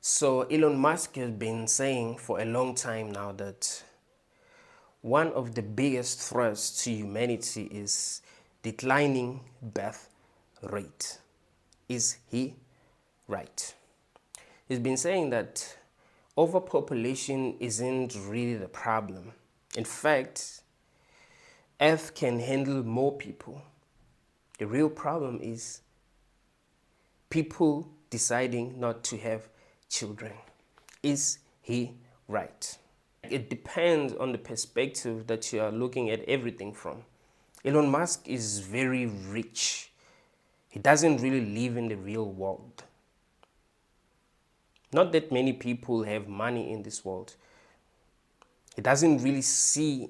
So Elon Musk has been saying for a long time now that one of the biggest threats to humanity is declining birth rate. Is he right? He's been saying that overpopulation isn't really the problem. In fact, Earth can handle more people. The real problem is people deciding not to have children. Is he right? It depends on the perspective that you are looking at everything from. Elon Musk is very rich. He doesn't really live in the real world. Not that many people have money in this world. He doesn't really see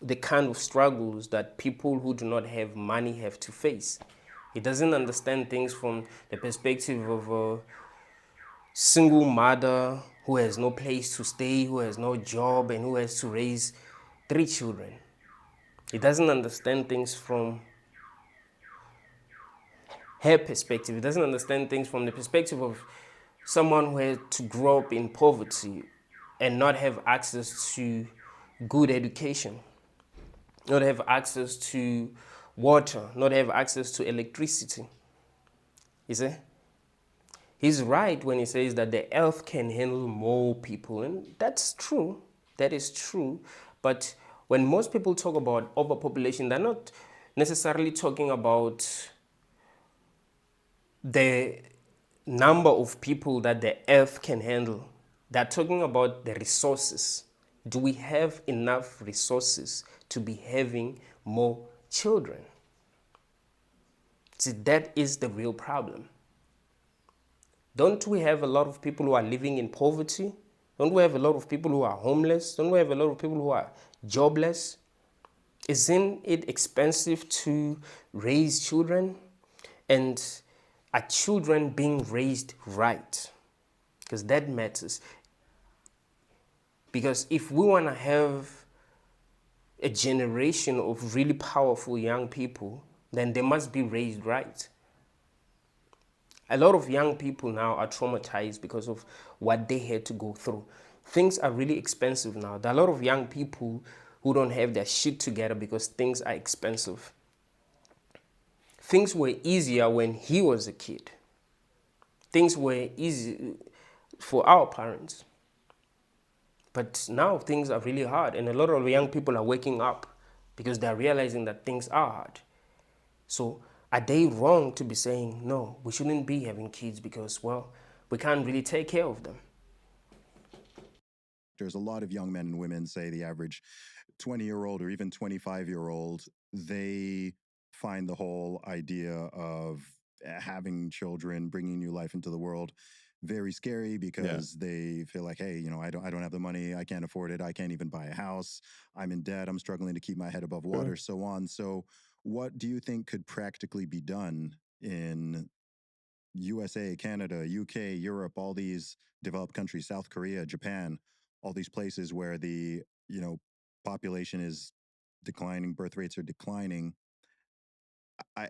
the kind of struggles that people who do not have money have to face. He doesn't understand things from the perspective of a single mother who has no place to stay, who has no job, and who has to raise 3 children. He doesn't understand things from her perspective. He doesn't understand things from the perspective of someone who had to grow up in poverty and not have access to good education, not have access to water, not have access to electricity. You see? He's right when he says that the earth can handle more people, and that's true. That is true. But when most people talk about overpopulation, they're not necessarily talking about the number of people that the earth can handle. They're talking about the resources. Do we have enough resources to be having more children? See, that is the real problem. Don't we have a lot of people who are living in poverty? Don't we have a lot of people who are homeless? Don't we have a lot of people who are jobless? Isn't it expensive to raise children? And are children being raised right? Because that matters. Because if we want to have a generation of really powerful young people, then they must be raised right. A lot of young people now are traumatized because of what they had to go through. Things are really expensive now. There are a lot of young people who don't have their shit together because things are expensive. Things were easier when he was a kid. Things were easy for our parents. But now things are really hard, and a lot of young people are waking up because they're realizing that things are hard. So are they wrong to be saying, no, we shouldn't be having kids because, well, we can't really take care of them? There's a lot of young men and women, say the average 20-year-old or even 25-year-old, they find the whole idea of having children, bringing new life into the world very scary because they feel like, hey, I don't have the money, I can't afford it, I can't even buy a house, I'm in debt, I'm struggling to keep my head above water, so on. So what do you think could practically be done in USA, Canada, UK, Europe, all these developed countries, South Korea, Japan, all these places where the, population is declining, birth rates are declining? I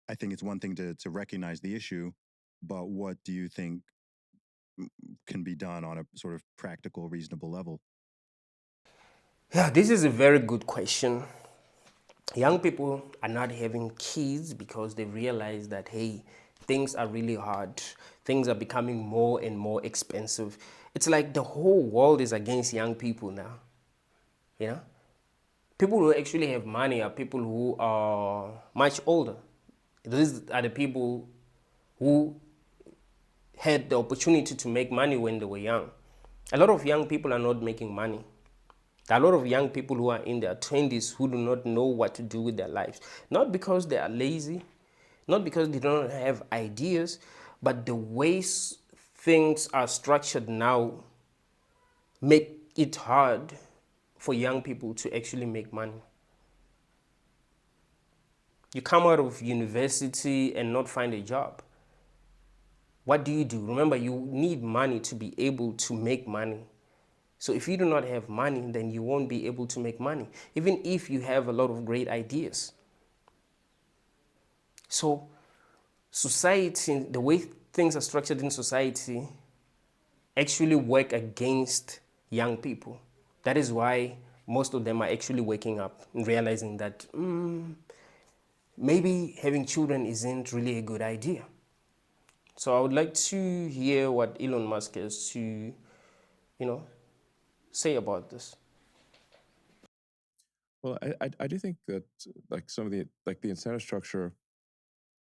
I think it's one thing to recognize the issue, but what do you think can be done on a sort of practical, reasonable level? Yeah, this is a very good question. Young people are not having kids because they realize that, hey, things are really hard. Things are becoming more and more expensive. It's like the whole world is against young people now. You know? People who actually have money are people who are much older. These are the people who had the opportunity to make money when they were young. A lot of young people are not making money. There are a lot of young people who are in their 20s who do not know what to do with their lives. Not because they are lazy, not because they don't have ideas, but the ways things are structured now make it hard for young people to actually make money. You come out of university and not find a job. What do? Remember, you need money to be able to make money. So if you do not have money, then you won't be able to make money, even if you have a lot of great ideas. So society, the way things are structured in society actually work against young people. That is why most of them are actually waking up and realizing that maybe having children isn't really a good idea. So I would like to hear what Elon Musk has to, say about this. Well, I do think that like some of the incentive structure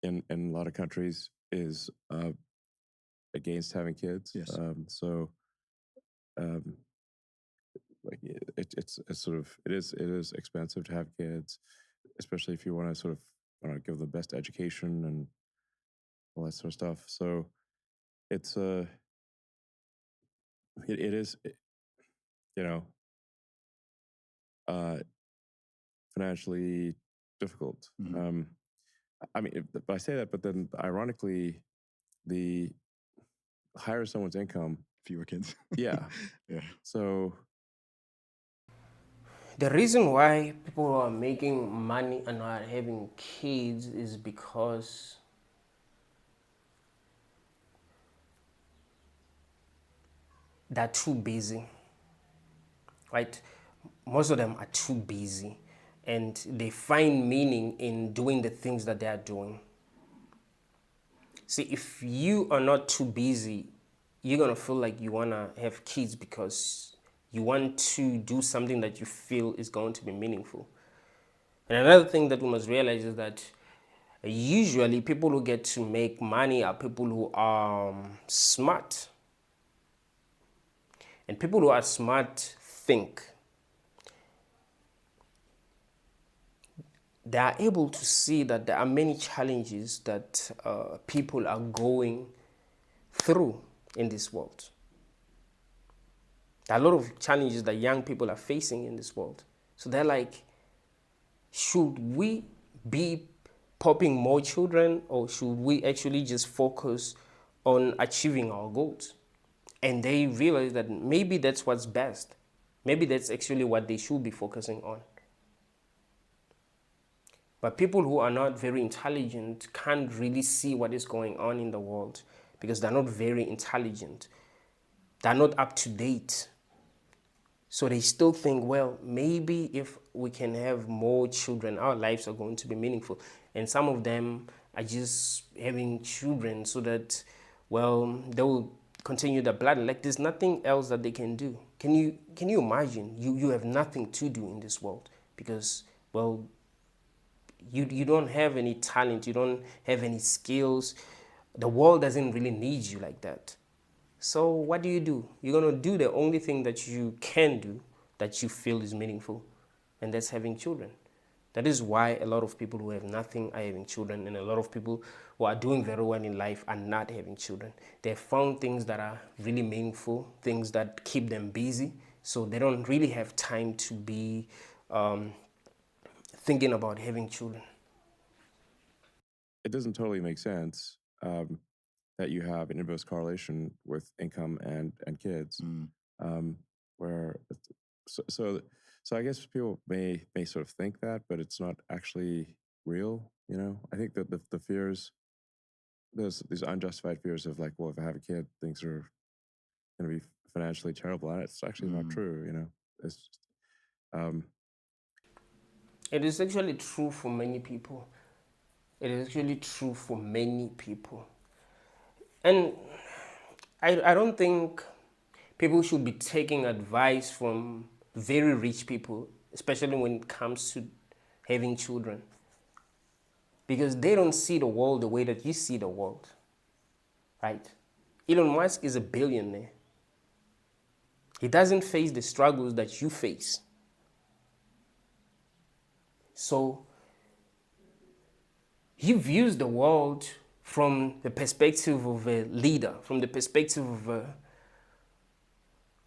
in a lot of countries is against having kids. Yes. Um, like it's sort of it is expensive to have kids, especially if you want to sort of I don't know, give them the best education and all that sort of stuff. So it's it is you know uh, financially difficult. Mm-hmm. I mean, but I say that, but then ironically, the higher someone's income, Fewer kids. yeah. Yeah. So The reason why people are making money and are having kids is because they're too busy, right? Most of them are too busy and they find meaning in doing the things that they are doing. See, if you are not too busy, you're gonna feel like you wanna have kids because you want to do something that you feel is going to be meaningful. And another thing that we must realize is that usually people who get to make money are people who are smart. And people who are smart think. They are able to see that there are many challenges that people are going through in this world. There are a lot of challenges that young people are facing in this world. So they're like, should we be popping more children or should we actually just focus on achieving our goals? And they realize that maybe that's what's best. Maybe that's actually what they should be focusing on. But people who are not very intelligent can't really see what is going on in the world because they're not very intelligent. They're not up to date. So they still think, well, maybe if we can have more children, our lives are going to be meaningful. And some of them are just having children so that, well, they will continue the blood. Like there's nothing else that they can do. Can you imagine? You have nothing to do in this world because, well, you don't have any talent, you don't have any skills. The world doesn't really need you like that. So what do? You're going to do the only thing that you can do that you feel is meaningful, and that's having children. That is why a lot of people who have nothing are having children, and a lot of people who are doing very well in life are not having children. They found things that are really meaningful, things that keep them busy, so they don't really have time to be thinking about having children. it doesn't totally make sense that you have an inverse correlation with income and kids, Mm. um, where so, so so I guess people may sort of think that, but it's not actually real. You know, I think that the fears there's these unjustified fears of like, well, if I have a kid, things are going to be financially terrible, and it's actually not Mm. true. You know, it's just, um, It is actually true for many people. It is actually true for many people. And I don't think people should be taking advice from very rich people, especially when it comes to having children, because they don't see the world the way that you see the world, right? Elon Musk is a billionaire. He doesn't face the struggles that you face. So he views the world from the perspective of a leader, from the perspective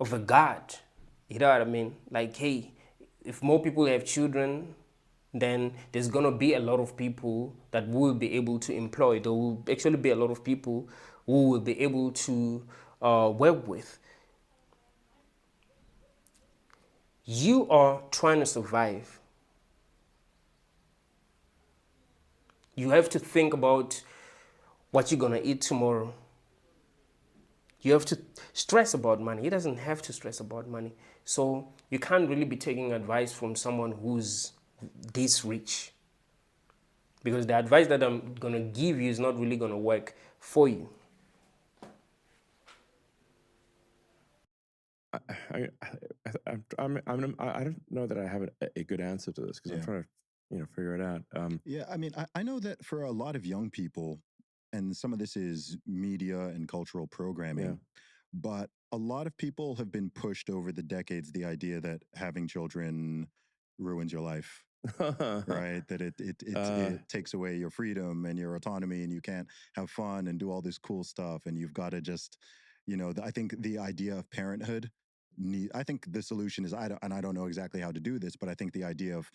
of a God. You know what I mean? Like, hey, if more people have children, then there's gonna be a lot of people that will be able to employ. There will actually be a lot of people who will be able to work with. You are trying to survive. You have to think about what you're gonna eat tomorrow. You have to stress about money. He doesn't have to stress about money. So you can't really be taking advice from someone who's this rich, because the advice that I'm going to give you is not really going to work for you. I don't know that I have a good answer to this because I'm Yeah. trying to, figure it out. Yeah, I mean, I know that for a lot of young people, and some of this is media and cultural Yeah. programming, but a lot of people have been pushed over the decades the idea that having children ruins your life, right? That it takes away your freedom and your autonomy, and you can't have fun and do all this cool stuff, and you've got to just, I think the idea of parenthood. I think the solution is I don't know exactly how to do this, but I think the idea of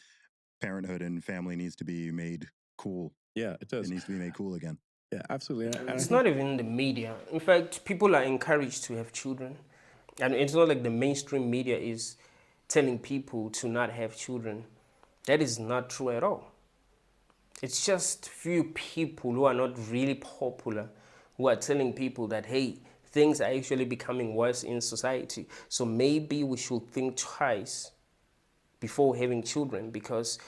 parenthood and family needs to be made cool. Yeah, it It does. needs to be made cool again. Yeah, absolutely. And I It's think not even the media. In fact, people are encouraged to have children. And it's not like the mainstream media is telling people to not have children. That is not true at all. It's just few people who are not really popular who are telling people that, hey, things are actually becoming worse in society. So maybe we should think twice before having children, because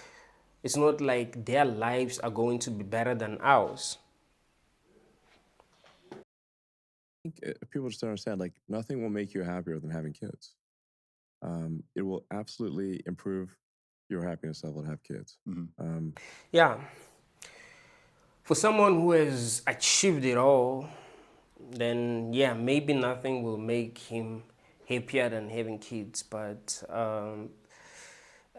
it's not like their lives are going to be better than ours. people just don't understand. Like, nothing will make you happier than having kids. It will absolutely improve your happiness level to have kids. Yeah. For someone who has achieved it all, then yeah, maybe nothing will make him happier than having kids. But a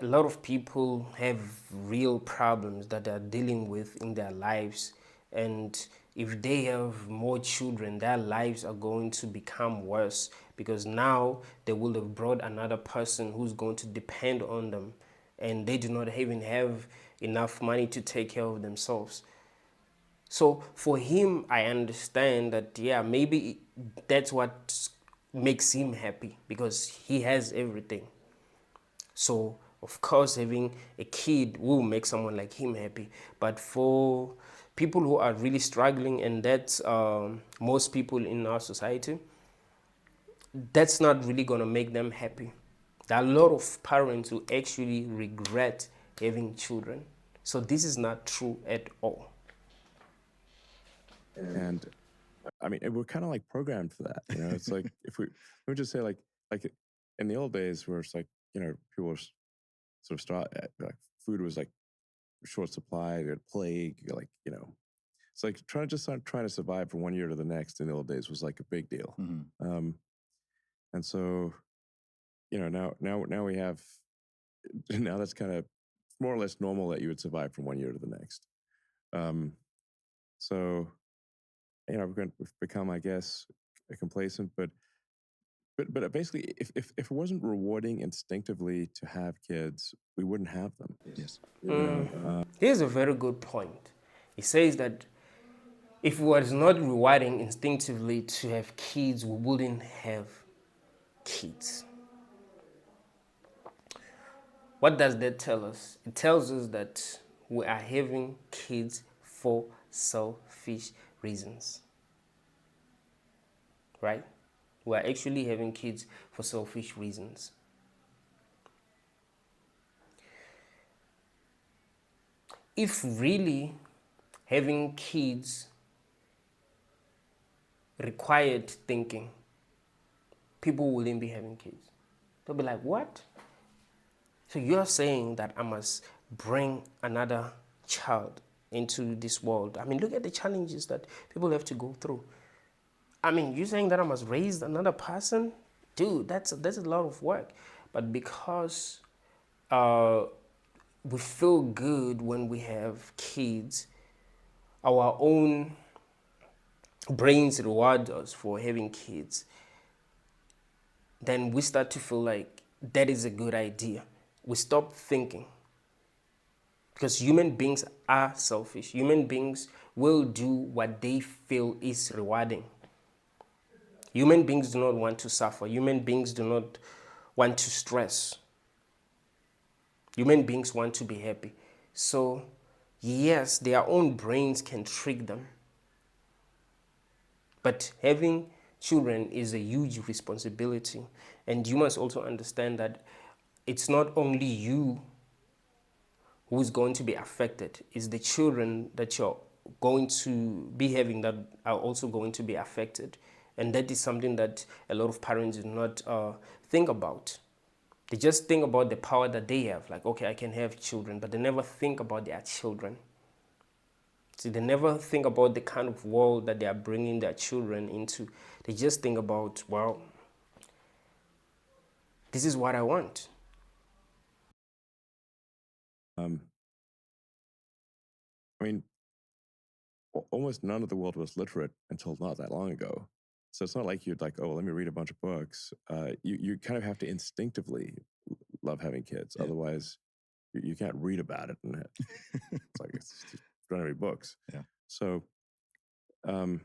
lot of people have real problems that they're dealing with in their lives, and if they have more children, their lives are going to become worse, because now they will have brought another person who's going to depend on them, and they do not even have enough money to take care of themselves. So for him, I understand that, yeah, maybe that's what makes him happy, because he has everything. So of course, having a kid will make someone like him happy. But for people who are really struggling, and that's most people in our society, that's not really gonna make them happy. There are a lot of parents who actually regret having children. So this is not true at all. And I mean, we're kind of like programmed for that. It's like if we would just say like in the old days where it's like, people were sort of like food was like short supply, they had plague, like, it's like trying to survive from one year to the next in the old days was like a big deal. And so, now we have, now that's kind of more or less normal that you would survive from one year to the next. So, we've become, I guess, complacent, but basically, if it wasn't rewarding instinctively to have kids, we wouldn't have them. Yes. Here's a very good point. He says that if it was not rewarding instinctively to have kids, we wouldn't have kids. What does that tell us? It tells us that we are having kids for selfish reasons. Right? We are actually having kids for selfish reasons. If really having kids required thinking, people wouldn't be having kids. They'll be like, what? So you're saying that I must bring another child into this world? I mean, look at the challenges that people have to go through. I mean, you're saying that I must raise another person? Dude, that's a lot of work. But because we feel good when we have kids, our own brains reward us for having kids, then we start to feel like that is a good idea. We stop thinking. Because human beings are selfish. Human beings will do what they feel is rewarding. Human beings do not want to suffer. Human beings do not want to stress. Human beings want to be happy. So, yes, their own brains can trick them. But having children is a huge responsibility. And you must also understand that it's not only you who's going to be affected, it's the children that you're going to be having that are also going to be affected. And that is something that a lot of parents do not think about. They just think about the power that they have. Like, okay, I can have children, but they never think about their children. See, they never think about the kind of world that they are bringing their children into. They just think about, well, this is what I want. I mean, almost none of the world was literate until not that long ago. So it's not like you'd like, oh, let me read a bunch of books. You kind of have to instinctively love having kids. Yeah. Otherwise, you can't read about it. And it's like, it's just don't read books. Yeah. So, so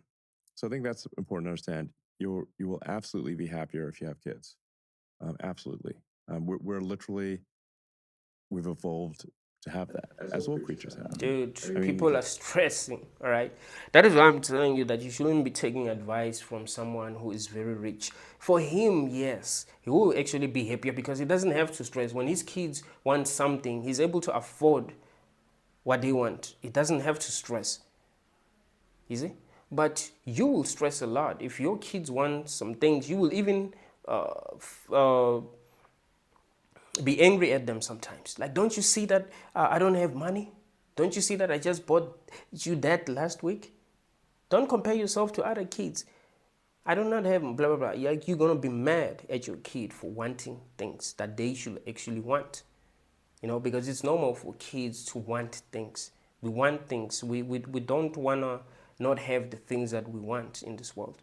I think that's important to understand. You will absolutely be happier if you have kids. Absolutely. We're literally, we've evolved to have that, as all creatures have. Dude, mean, people are stressing, all right? That is why I'm telling you that you shouldn't be taking advice from someone who is very rich. For him, yes, he will actually be happier because he doesn't have to stress. When his kids want something, he's able to afford what they want. He doesn't have to stress. You see? But you will stress a lot. If your kids want some things, you will even be angry at them sometimes. Like, don't you see that I don't have money? Don't you see that I just bought you that last week? Don't compare yourself to other kids. I do not have blah, blah, blah. You're going to be mad at your kid for wanting things that they should actually want. You know, because it's normal for kids to want things. We want things. We don't want to not have the things that we want in this world.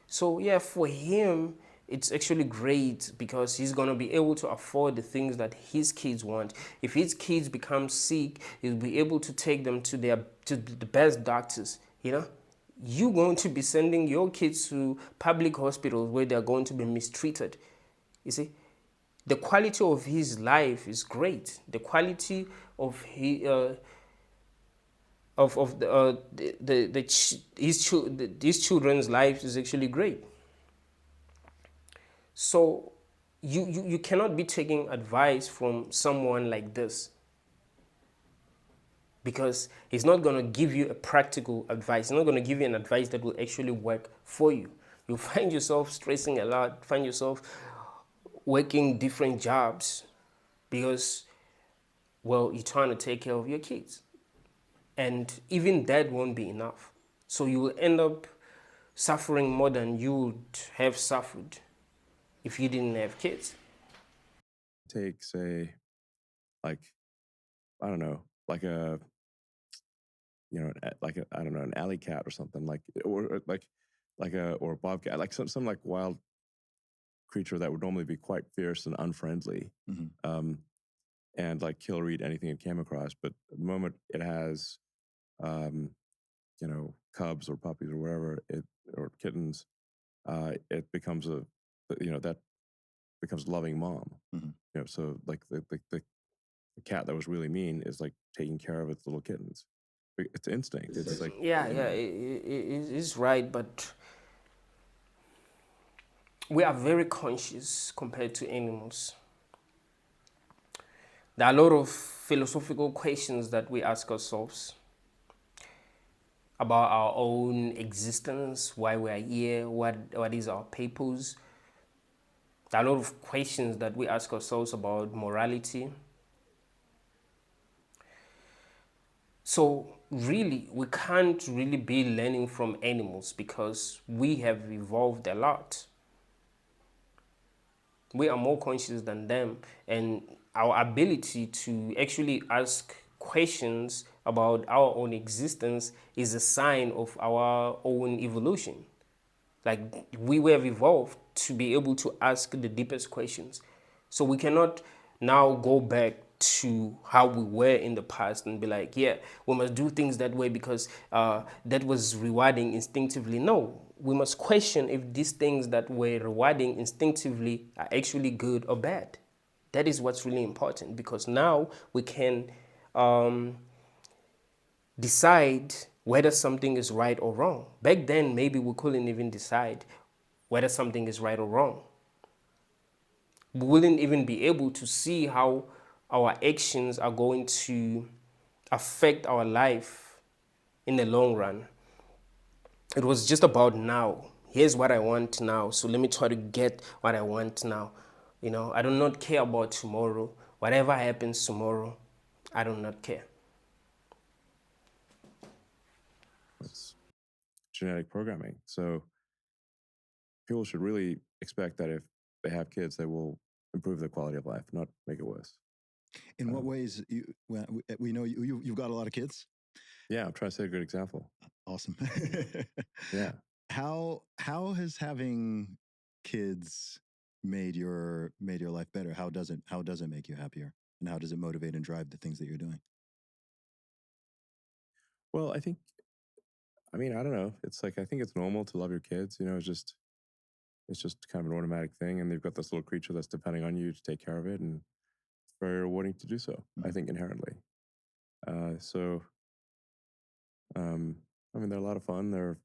So yeah, for him, it's actually great because he's gonna be able to afford the things that his kids want. If his kids become sick, he'll be able to take them to the best doctors. You know, you're going to be sending your kids to public hospitals where they're going to be mistreated. You see, the quality of his life is great. The quality of his children's lives is actually great. So you cannot be taking advice from someone like this because he's not going to give you a practical advice. He's not going to give you an advice that will actually work for you. You'll find yourself stressing a lot, find yourself working different jobs because, well, you're trying to take care of your kids. And even that won't be enough. So you will end up suffering more than you would have suffered if you didn't have kids. take, say, like, I don't know, like a, like a, I don't know, an alley cat or something, like, or like a, or a bobcat, like some like wild creature that would normally be quite fierce and unfriendly, and like kill or eat anything it came across. But the moment it has, cubs or puppies or whatever, or kittens, it becomes that becomes loving mom. So like the cat that was really mean is like taking care of its little kittens. It's instinct. It's like, Yeah, it's right, but we are very conscious compared to animals. There are a lot of philosophical questions that we ask ourselves about our own existence, why we are here, what is our purpose. There are a lot of questions that we ask ourselves about morality. So really, we can't really be learning from animals because we have evolved a lot. We are more conscious than them, and our ability to actually ask questions about our own existence is a sign of our own evolution. Like, we have evolved to be able to ask the deepest questions. So we cannot now go back to how we were in the past and be like, yeah, we must do things that way because that was rewarding instinctively. No, we must question if these things that were rewarding instinctively are actually good or bad. That is what's really important because now we can decide whether something is right or wrong. Back then, maybe we couldn't even decide whether something is right or wrong. We wouldn't even be able to see how our actions are going to affect our life in the long run. It was just about now. Here's what I want now, so let me try to get what I want now. I do not care about tomorrow. Whatever happens tomorrow, I do not care. It's genetic programming. So people should really expect that if they have kids, they will improve their quality of life, not make it worse. In what ways? We know you've got a lot of kids. Yeah, I'm trying to set a good example. Awesome. Yeah. How has having kids made your life better? How does it make you happier? And how does it motivate and drive the things that you're doing? Well, I mean, I don't know. It's like I think it's normal to love your kids. It's just kind of an automatic thing, and they've got this little creature that's depending on you to take care of it, and it's very rewarding to do so. I Mhm. think inherently. So, I mean, they're a lot of fun.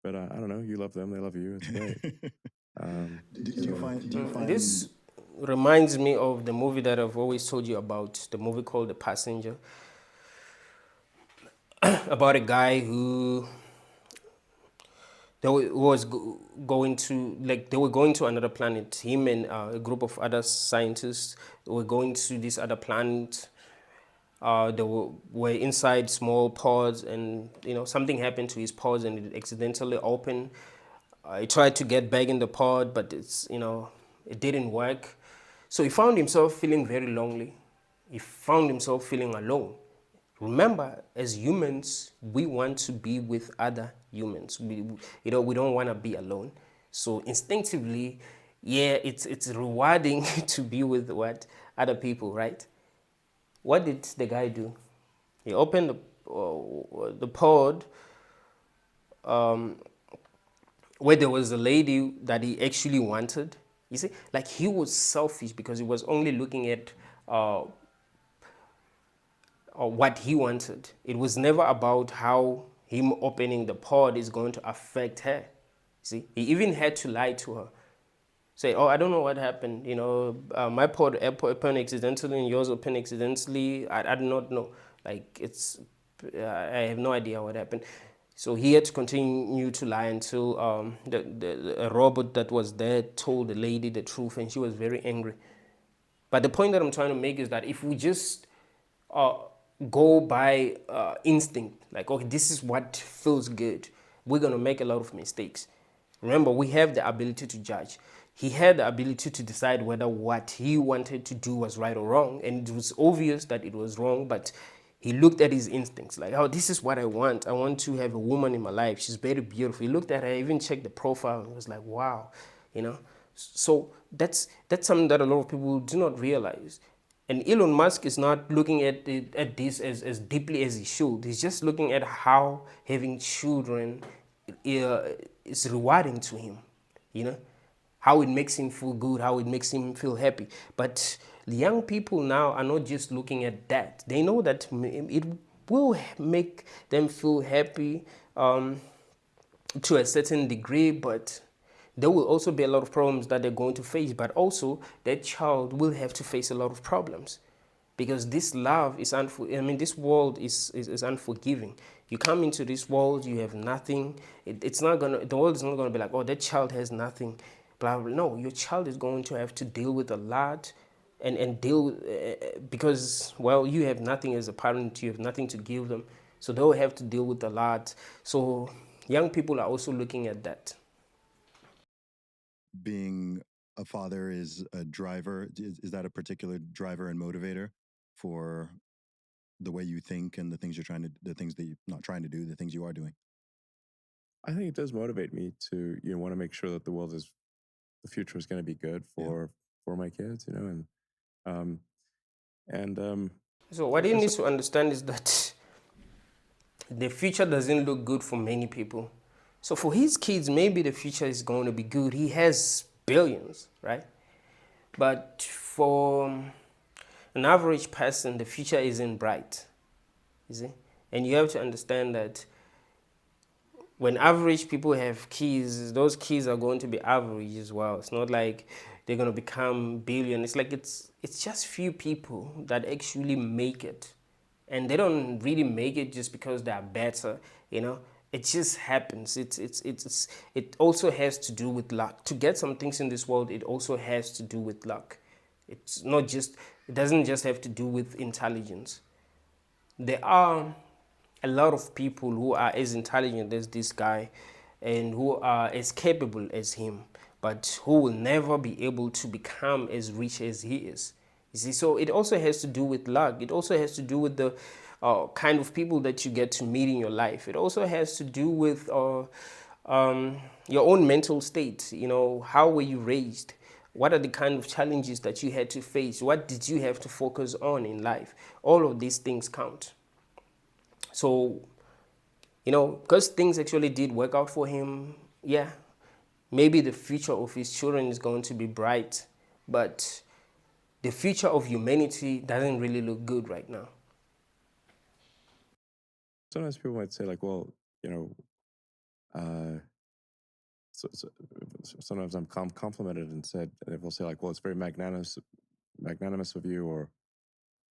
But I don't know. You love them, they love you. It's great. Do you So find This reminds me of the movie that I've always told you about, the movie called The Passenger, about a guy who was going to, like, they were going to another planet. Him and a group of other scientists were going to this other planet. They were inside small pods, and something happened to his pods, and it accidentally opened. He tried to get back in the pod, but it didn't work. So he found himself feeling very lonely. He found himself feeling alone. Remember, as humans, we want to be with other humans. We don't want to be alone. So instinctively, yeah, it's rewarding to be with other people, right? What did the guy do? He opened the pod, where there was a lady that he actually wanted. You see, like, he was selfish because he was only looking at what he wanted. It was never about how him opening the pod is going to affect her. See, he even had to lie to her. Say, oh, I don't know what happened. My pod opened accidentally and yours opened accidentally. I do not know. Like, I have no idea what happened. So he had to continue to lie until the robot that was there told the lady the truth, and she was very angry. But the point that I'm trying to make is that if we just uh, go by instinct, like, okay, this is what feels good, we're going to make a lot of mistakes. Remember, we have the ability to judge. He had the ability to decide whether what he wanted to do was right or wrong, and it was obvious that it was wrong, but he looked at his instincts, like, oh, this is what I want. I want to have a woman in my life. She's very beautiful. He looked at her, even checked the profile, and was like, wow, you know. So that's something that a lot of people do not realize. And Elon Musk is not looking at this as deeply as he should. He's just looking at how having children is rewarding to him, you know, how it makes him feel good, how it makes him feel happy. But the young people now are not just looking at that. They know that it will make them feel happy to a certain degree, but there will also be a lot of problems that they're going to face. But also, that child will have to face a lot of problems, because this love is this world is unforgiving. You come into this world, you have nothing. It's not gonna. The world is not gonna be like, oh, that child has nothing. Blah blah. No, your child is going to have to deal with a lot, and deal because, well, you have nothing as a parent. You have nothing to give them, so they'll have to deal with a lot. So young people are also looking at that. being a father is a driver? Is that a particular driver and motivator for the way you think and the things that you're not trying to do, the things you are doing? I think it does motivate me to want to make sure that the future is going to be good Yeah. for my kids, um, and So what you and need so to understand is that the future doesn't look good for many people. So for his kids, maybe the future is going to be good. He has billions, right? But for an average person, the future isn't bright, you see? And you have to understand that when average people have kids, those kids are going to be average as well. It's not like they're going to become billion. It's like it's just few people that actually make it, and they don't really make it just because they are better. You know, it just happens. It also has to do with luck. To get some things in this world, it also has to do with luck. It's not just. It doesn't just have to do with intelligence. There are a lot of people who are as intelligent as this guy and who are as capable as him, but who will never be able to become as rich as he is. You see, so it also has to do with luck. It also has to do with the kind of people that you get to meet in your life. It also has to do with your own mental state. You know, how were you raised? What are the kind of challenges that you had to face? What did you have to focus on in life? All of these things count. So, you know, because things actually did work out for him, yeah, maybe the future of his children is going to be bright, but the future of humanity doesn't really look good right now. Sometimes people might say, like, well, you know, uh, so sometimes I'm complimented and said, and they'll say, like, well, it's very magnanimous of you or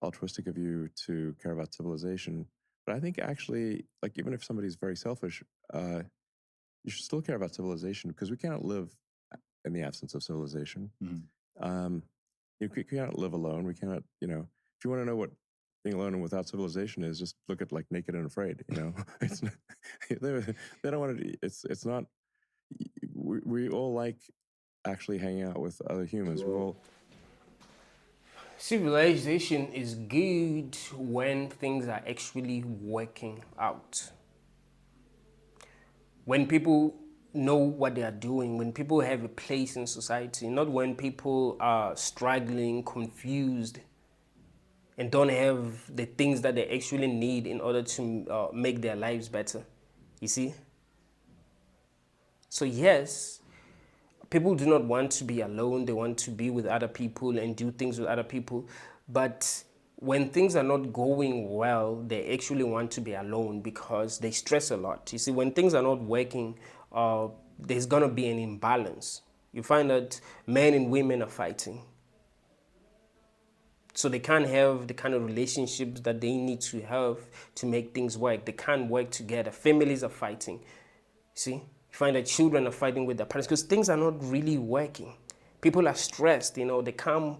altruistic of you to care about civilization. But I think actually, like, even if somebody's very selfish, you should still care about civilization because we cannot live in the absence of civilization. Um, you cannot live alone. We cannot, you know, if you want to know what being alone and without civilization is, just look at like Naked and Afraid. You know, it's not, they don't want to. It's not. We all like actually hanging out with other humans. We all Civilization is good when things are actually working out. When people know what they are doing, when people have a place in society, not when people are struggling, confused, and don't have the things that they actually need in order to make their lives better. You see? So, yes, people do not want to be alone. They want to be with other people and do things with other people. But when things are not going well, they actually want to be alone because they stress a lot. You see, when things are not working, there's going to be an imbalance. You find that men and women are fighting. So they can't have the kind of relationships that they need to have to make things work. They can't work together. Families are fighting. See, you find that children are fighting with their parents because things are not really working. People are stressed. You know, they come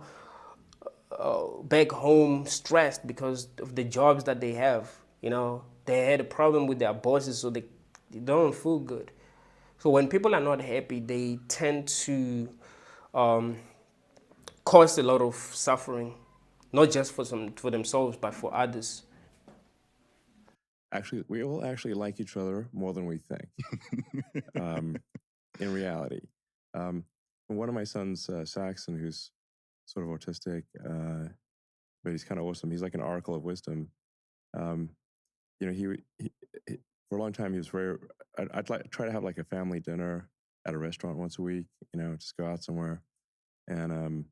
back home stressed because of the jobs that they have. You know, they had a problem with their bosses, so they don't feel good. So when people are not happy, they tend to um, cause a lot of suffering, not just for themselves, but for others. actually we all actually like each other more than we think. In reality, um, one of my sons, Saxon, who's sort of autistic, but he's kind of awesome. He's like an oracle of wisdom. Um, you know, he for a long time he was very. I'd like try to have like a family dinner at a restaurant once a week. You know, just go out somewhere, and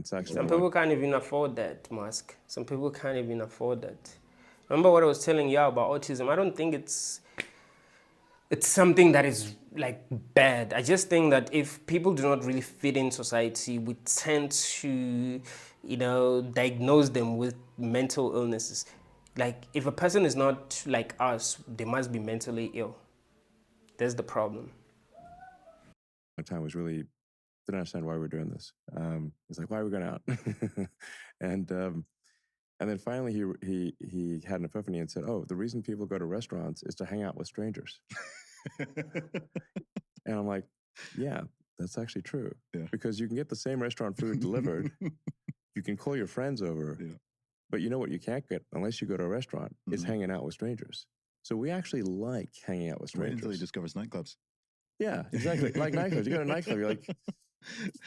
Saxon Some would be like, people can't even afford that, Musk. Some people can't even afford that. Remember what I was telling you about autism? I don't think it's something that is like bad. I just think that if people do not really fit in society, we tend to, you know, diagnose them with mental illnesses. Like if a person is not like us, they must be mentally ill. That's the problem. my time was really didn't understand why we were doing this. He's like, why are we going out? and um, and then finally he had an epiphany and said, oh, the reason people go to restaurants is to hang out with strangers. And I'm like, yeah, that's actually true. Yeah. Because you can get the same restaurant food delivered. You can call your friends over. Yeah. But you know what you can't get unless you go to a restaurant is hanging out with strangers. So we actually like hanging out with Wait strangers. until he discovers nightclubs. Yeah, exactly. Like nightclubs. You go to a nightclub, you're like,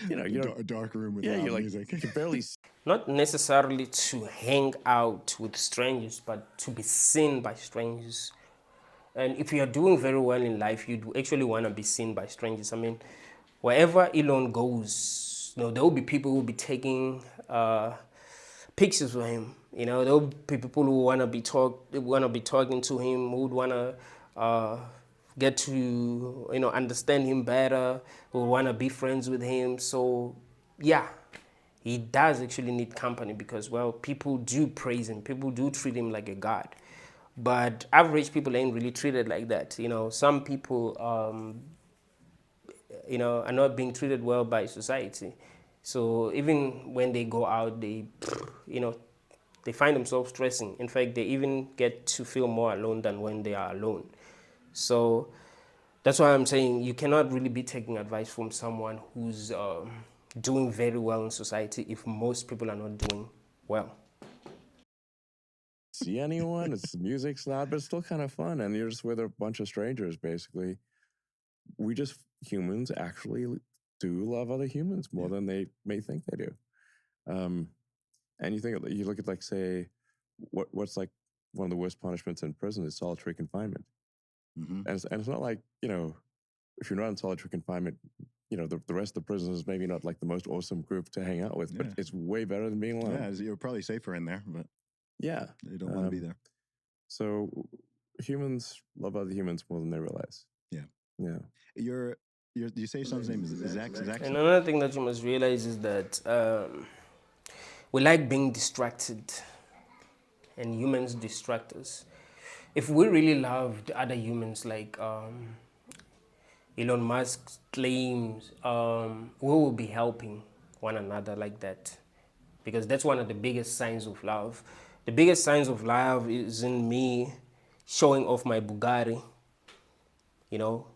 you know, a dark room with yeah, loud you're like, music. you can barely Not necessarily to hang out with strangers, but to be seen by strangers. And if you are doing very well in life, you do actually want to be seen by strangers. I mean, wherever Elon goes, you know, there will be people who will be taking pictures with him. You know, there will be people who want to be talking to him, who would want to get to understand him better, will want to be friends with him. So yeah, he does actually need company because, well, people do praise him, people do treat him like a god, but average people ain't really treated like that. Some people are not being treated well by society. So even when they go out, you know, they find themselves stressing. In fact, they even get to feel more alone than when they are alone. So that's why I'm saying you cannot really be taking advice from someone who's doing very well in society if most people are not doing well. See anyone? It's music's loud, but it's still kind of fun, and you're just with a bunch of strangers. Basically, we just humans actually do love other humans more than they may think they do. Um, and you look at like say, what's like one of the worst punishments in prison is solitary confinement, Mm-hmm. and it's not like if you're not in solitary confinement, the rest of the prisoners is maybe not like the most awesome group to hang out with, but Yeah. it's way better than being alone. Yeah, you're probably safer in there, but Yeah. they don't want to be there. So humans love other humans more than they realize. Yeah. Yeah. You say son's name is Zach? And another thing that you must realize is that we like being distracted, and humans distract us. If we really loved other humans like Elon Musk claims, we will be helping one another like that, because that's one of the biggest signs of love. The biggest signs of love is in me showing off my Bugatti, you know,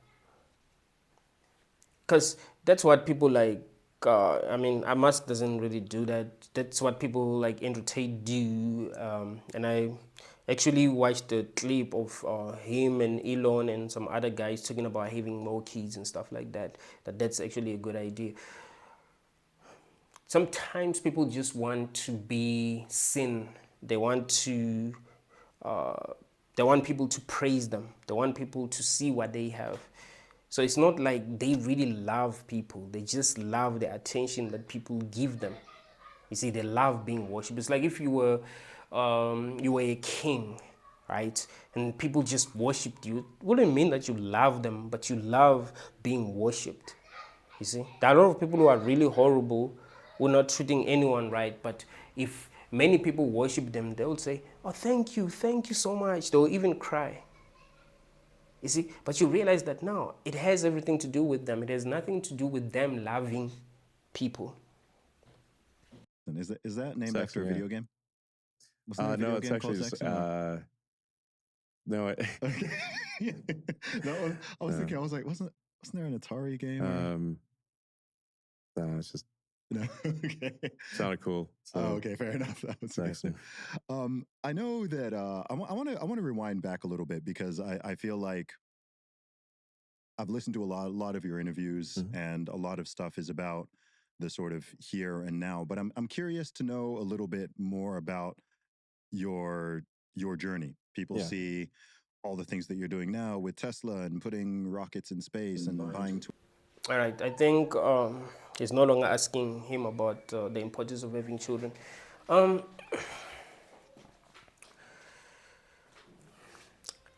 because that's what people like. Musk doesn't really do that. That's what people like Andrew Tate do. And I actually watched a clip of him and Elon and some other guys talking about having more kids and stuff like that. That's actually a good idea. Sometimes people just want to be seen. They want to. They want people to praise them. They want people to see what they have. So it's not like they really love people. They just love the attention that people give them. You see, they love being worshipped. It's like if you were a king, right? And people just worshipped you. It wouldn't mean that you love them, but you love being worshipped. You see, there are a lot of people who are really horrible, who are not treating anyone right. But if many people worship them, they will say, "Oh, thank you so much." They will even cry. You see, but you realize that now it has everything to do with them. It has nothing to do with them loving people. And is that named after Saxon, a yeah. video game? Wasn't there a No, video it's game called actually Saxon? no. Okay. I was thinking. I was like, wasn't there an Atari game? No, it's just No. Okay. sounded cool. So okay, fair enough. That was Saxon. I know that I want to rewind back a little bit because I feel like I've listened to a lot of your interviews, and a lot of stuff is about the sort of here and now. But I'm curious to know a little bit more about your journey. People see all the things that you're doing now with Tesla and putting rockets in space and buying. All right, I think he's no longer asking him about the importance of having children. Um,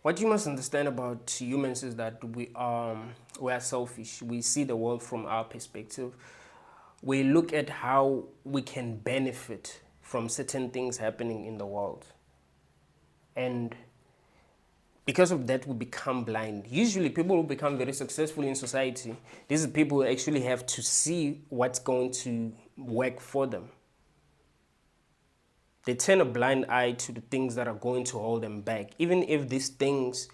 what you must understand about humans is that we are selfish. We see the world from our perspective. We look at how we can benefit from certain things happening in the world, and because of that we become blind. Usually people who become very successful in society, these people actually have to see what's going to work for them. They turn a blind eye to the things that are going to hold them back, even if these things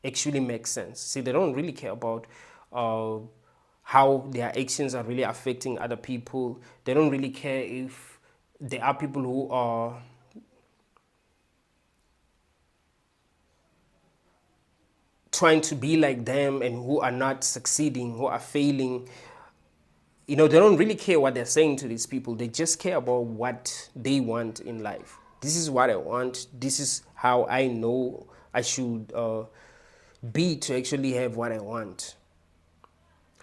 actually make sense. See, they don't really care about uh, how their actions are really affecting other people. They don't really care if there are people who are trying to be like them and who are not succeeding, who are failing. They don't really care what they're saying to these people. They just care about what they want in life. This is what I want. This is how I know I should be to actually have what I want.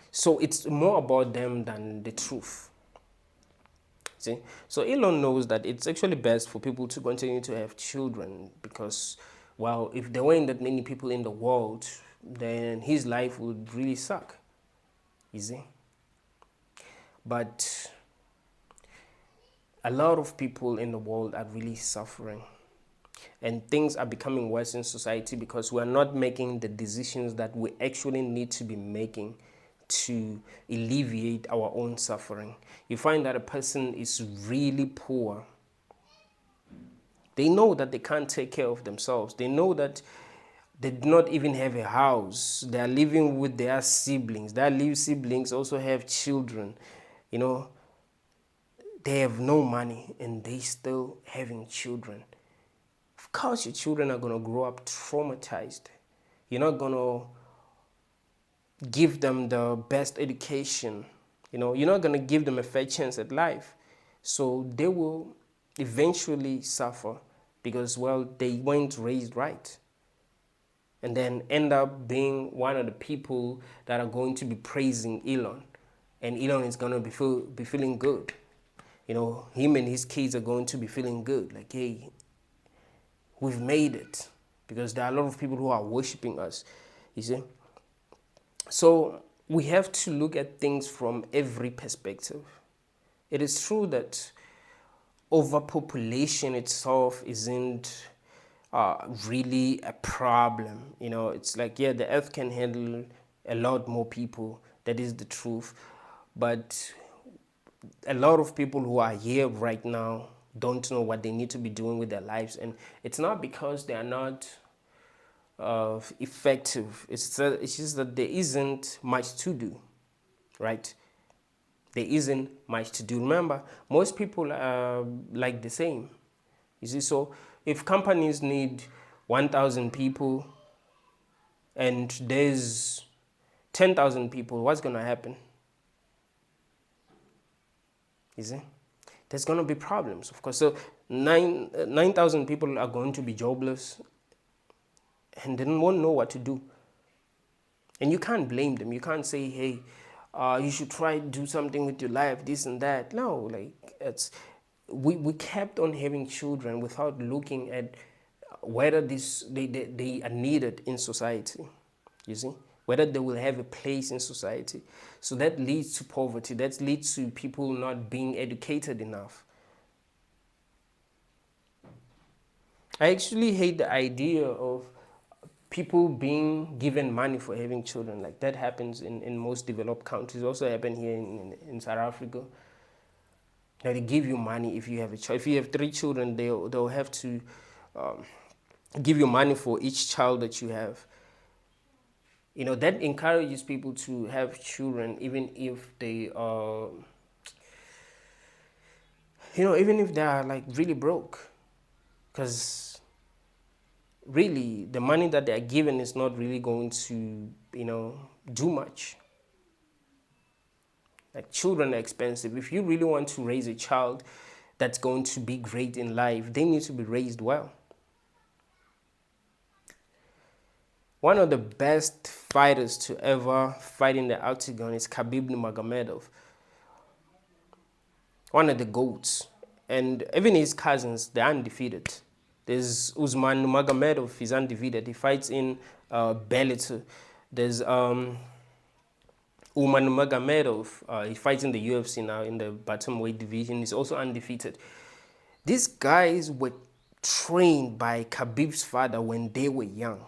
So it's more about them than the truth. See? So Elon knows that it's actually best for people to continue to have children because, well, if there weren't that many people in the world, then his life would really suck, you see. But a lot of people in the world are really suffering, and things are becoming worse in society because we're not making the decisions that we actually need to be making to alleviate our own suffering. You find that a person is really poor. They know that they can't take care of themselves. They know that they do not even have a house. They are living with their siblings. Their siblings also have children. You know, they have no money and they still having children. Of course, your children are going to grow up traumatized. You're not going to give them the best education. You know, you're not going to give them a fair chance at life. So they will eventually suffer because, well, they weren't raised right. And then end up being one of the people that are going to be praising Elon. And Elon is going to be feeling good. You know, him and his kids are going to be feeling good. Like, hey, we've made it. Because there are a lot of people who are worshiping us, you see. So we have to look at things from every perspective. It is true that overpopulation itself isn't really a problem. You know, it's like, yeah, the earth can handle a lot more people. That is the truth. But a lot of people who are here right now don't know what they need to be doing with their lives. And it's not because they are not effective. It's just that there isn't much to do, right? There isn't much to do. Remember, most people are like the same. You see, so if companies need 1,000 people and there's 10,000 people, what's going to happen? You see? There's going to be problems, of course. So 9,000 people are going to be jobless and they won't know what to do. And you can't blame them. You can't say, hey, you should try to do something with your life, this and that. No, like we kept on having children without looking at whether they are needed in society, you see, whether they will have a place in society. So that leads to poverty. That leads to people not being educated enough. I actually hate the idea of people being given money for having children. Like that happens in most developed countries. Also happen here in South Africa. Now they give you money if you have a child. If you have 3 children, they'll have to give you money for each child that you have. You know, that encourages people to have children even if they are, you know, even if they are like really broke. Because really, the money that they are given is not really going to, you know, do much. Like children are expensive. If you really want to raise a child that's going to be great in life, they need to be raised well. One of the best fighters to ever fight in the octagon is Khabib Nurmagomedov, one of the GOATs. And even his cousins, they're undefeated. There's Usman Nurmagomedov, he's undefeated. He fights in Bellator. There's Umar Nurmagomedov, he fights in the UFC now in the bantamweight division. He's also undefeated. These guys were trained by Khabib's father when they were young.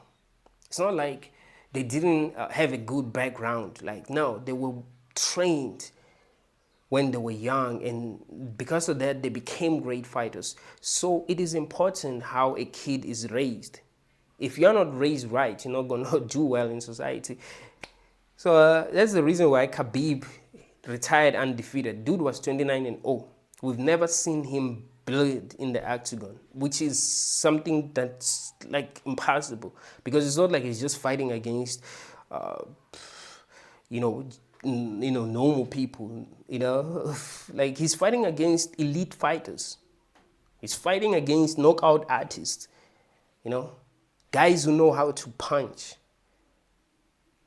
It's not like they didn't have a good background. Like, no, they were trained when they were young, and because of that, they became great fighters. So it is important how a kid is raised. If you're not raised right, you're not gonna do well in society. So that's the reason why Khabib retired undefeated. Dude was 29-0. We've never seen him bleed in the octagon, which is something that's like impossible, because it's not like he's just fighting against, you know, normal people. You know, like he's fighting against elite fighters. He's fighting against knockout artists. You know, guys who know how to punch.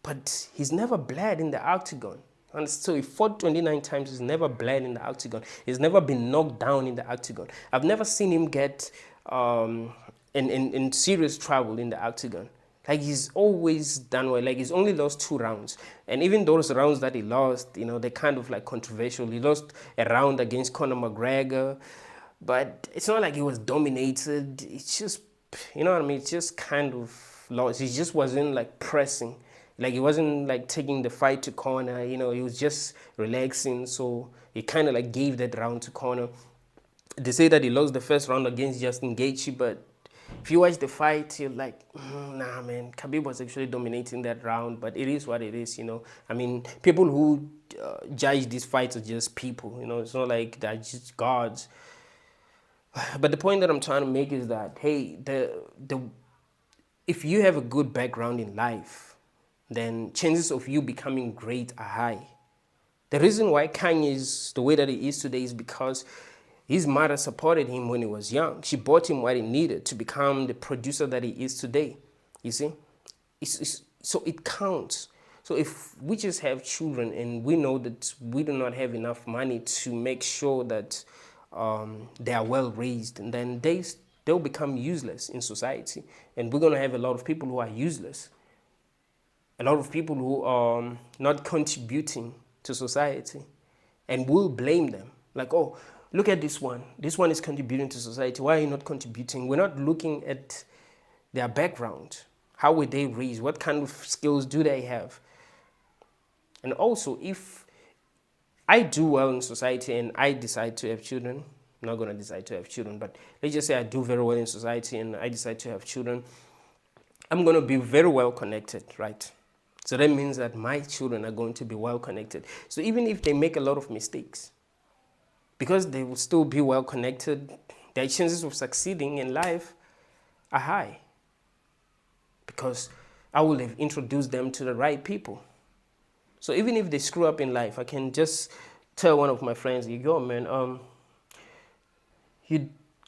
But he's never bled in the octagon. And so he fought 29 times, he's never bled in the octagon. He's never been knocked down in the octagon. I've never seen him get in serious trouble in the octagon. Like he's always done well. Like he's only lost 2 rounds, and even those rounds that he lost, they're kind of like controversial. He lost a round against Conor McGregor, but it's not like he was dominated. It's just, you know what I mean. It's just kind of lost. He just wasn't like pressing. Like he wasn't like taking the fight to Conor. He was just relaxing. So he kind of like gave that round to Conor. They say that he lost the first round against Justin Gaethje, but if you watch the fight, you're like, nah, man, Khabib was actually dominating that round, but it is what it is. I mean, people who judge these fights are just people. It's not like they're just gods. But the point that I'm trying to make is that, hey, the if you have a good background in life, then chances of you becoming great are high. The reason why Kanye is the way that he is today is because his mother supported him when he was young. She bought him what he needed to become the producer that he is today. You see? So it counts. So if we just have children and we know that we do not have enough money to make sure that they are well raised, and then they'll become useless in society. And we're going to have a lot of people who are useless. A lot of people who are not contributing to society, and we'll blame them like, oh, look at this one is contributing to society, why are you not contributing? We're not looking at their background. How were they raised? What kind of skills do they have? And also, if I do well in society and I decide to have children, I'm not going to decide to have children, but let's just say I do very well in society and I decide to have children, I'm going to be very well connected, right? So that means that my children are going to be well connected. So even if they make a lot of mistakes, because they will still be well connected, their chances of succeeding in life are high. Because I will have introduced them to the right people. So even if they screw up in life, I can just tell one of my friends, yo, man,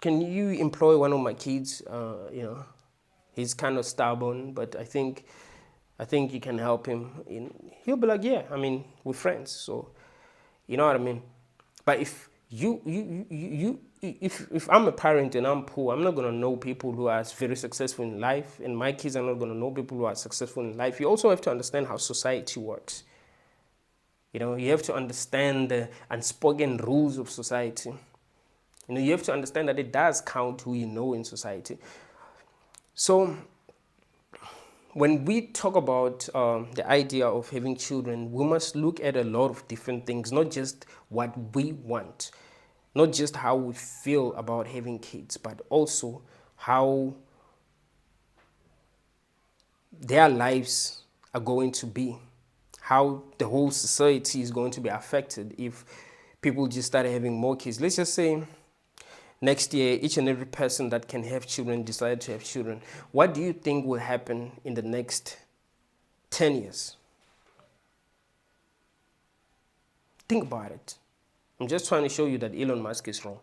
can you employ one of my kids? He's kind of stubborn, but I think you can help him. He'll be like, yeah, I mean, we're friends, so you know what I mean. But if if I'm a parent and I'm poor, I'm not gonna know people who are very successful in life, and my kids are not gonna know people who are successful in life. You also have to understand how society works. You have to understand the unspoken rules of society. You have to understand that it does count who you know in society. So when we talk about the idea of having children, we must look at a lot of different things, not just what we want, not just how we feel about having kids, but also how their lives are going to be, how the whole society is going to be affected if people just start having more kids. Let's just say next year, each and every person that can have children decided to have children. What do you think will happen in the next 10 years? Think about it. I'm just trying to show you that Elon Musk is wrong.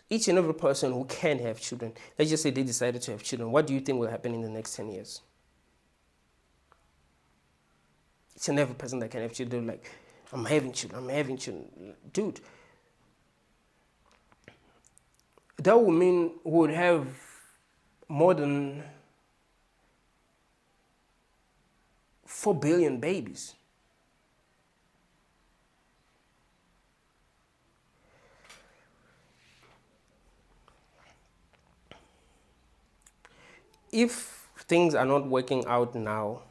Each and every person who can have children, let's just say they decided to have children, what do you think will happen in the next 10 years? Each and every person that can have children, like, I'm having children. Dude, that would mean we would have more than 4 billion babies. If things are not working out now,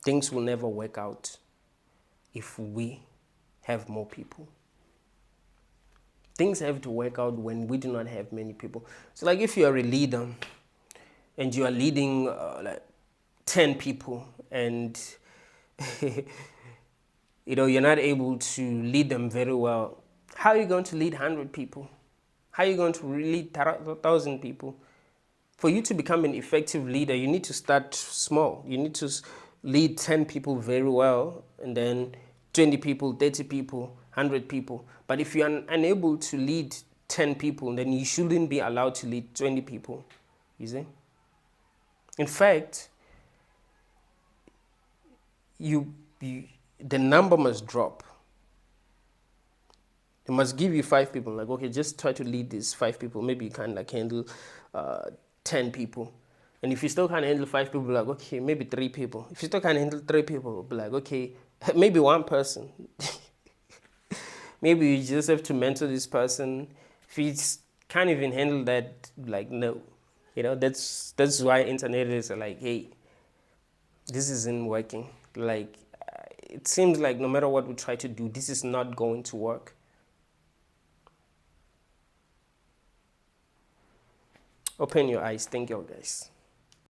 things will never work out if we have more people. Things have to work out when we do not have many people. So like if you are a leader and you are leading like 10 people and you're not able to lead them very well, how are you going to lead 100 people? How are you going to lead 1,000 people? For you to become an effective leader, you need to start small. You need to lead 10 people very well, and then 20 people, 30 people, 100 people. But if you're unable to lead 10 people, then you shouldn't be allowed to lead 20 people. You see? In fact, the number must drop. They must give you 5 people. Like, okay, just try to lead these 5 people. Maybe you can like handle 10 people. And if you still can't handle 5 people, be like, okay, maybe 3 people. If you still can't handle 3 people, be like, okay, maybe one person. Maybe you just have to mentor this person. If you can't even handle that, like, no. That's why internet is like, hey, this isn't working. Like, it seems like no matter what we try to do, this is not going to work. Open your eyes. Thank you, guys.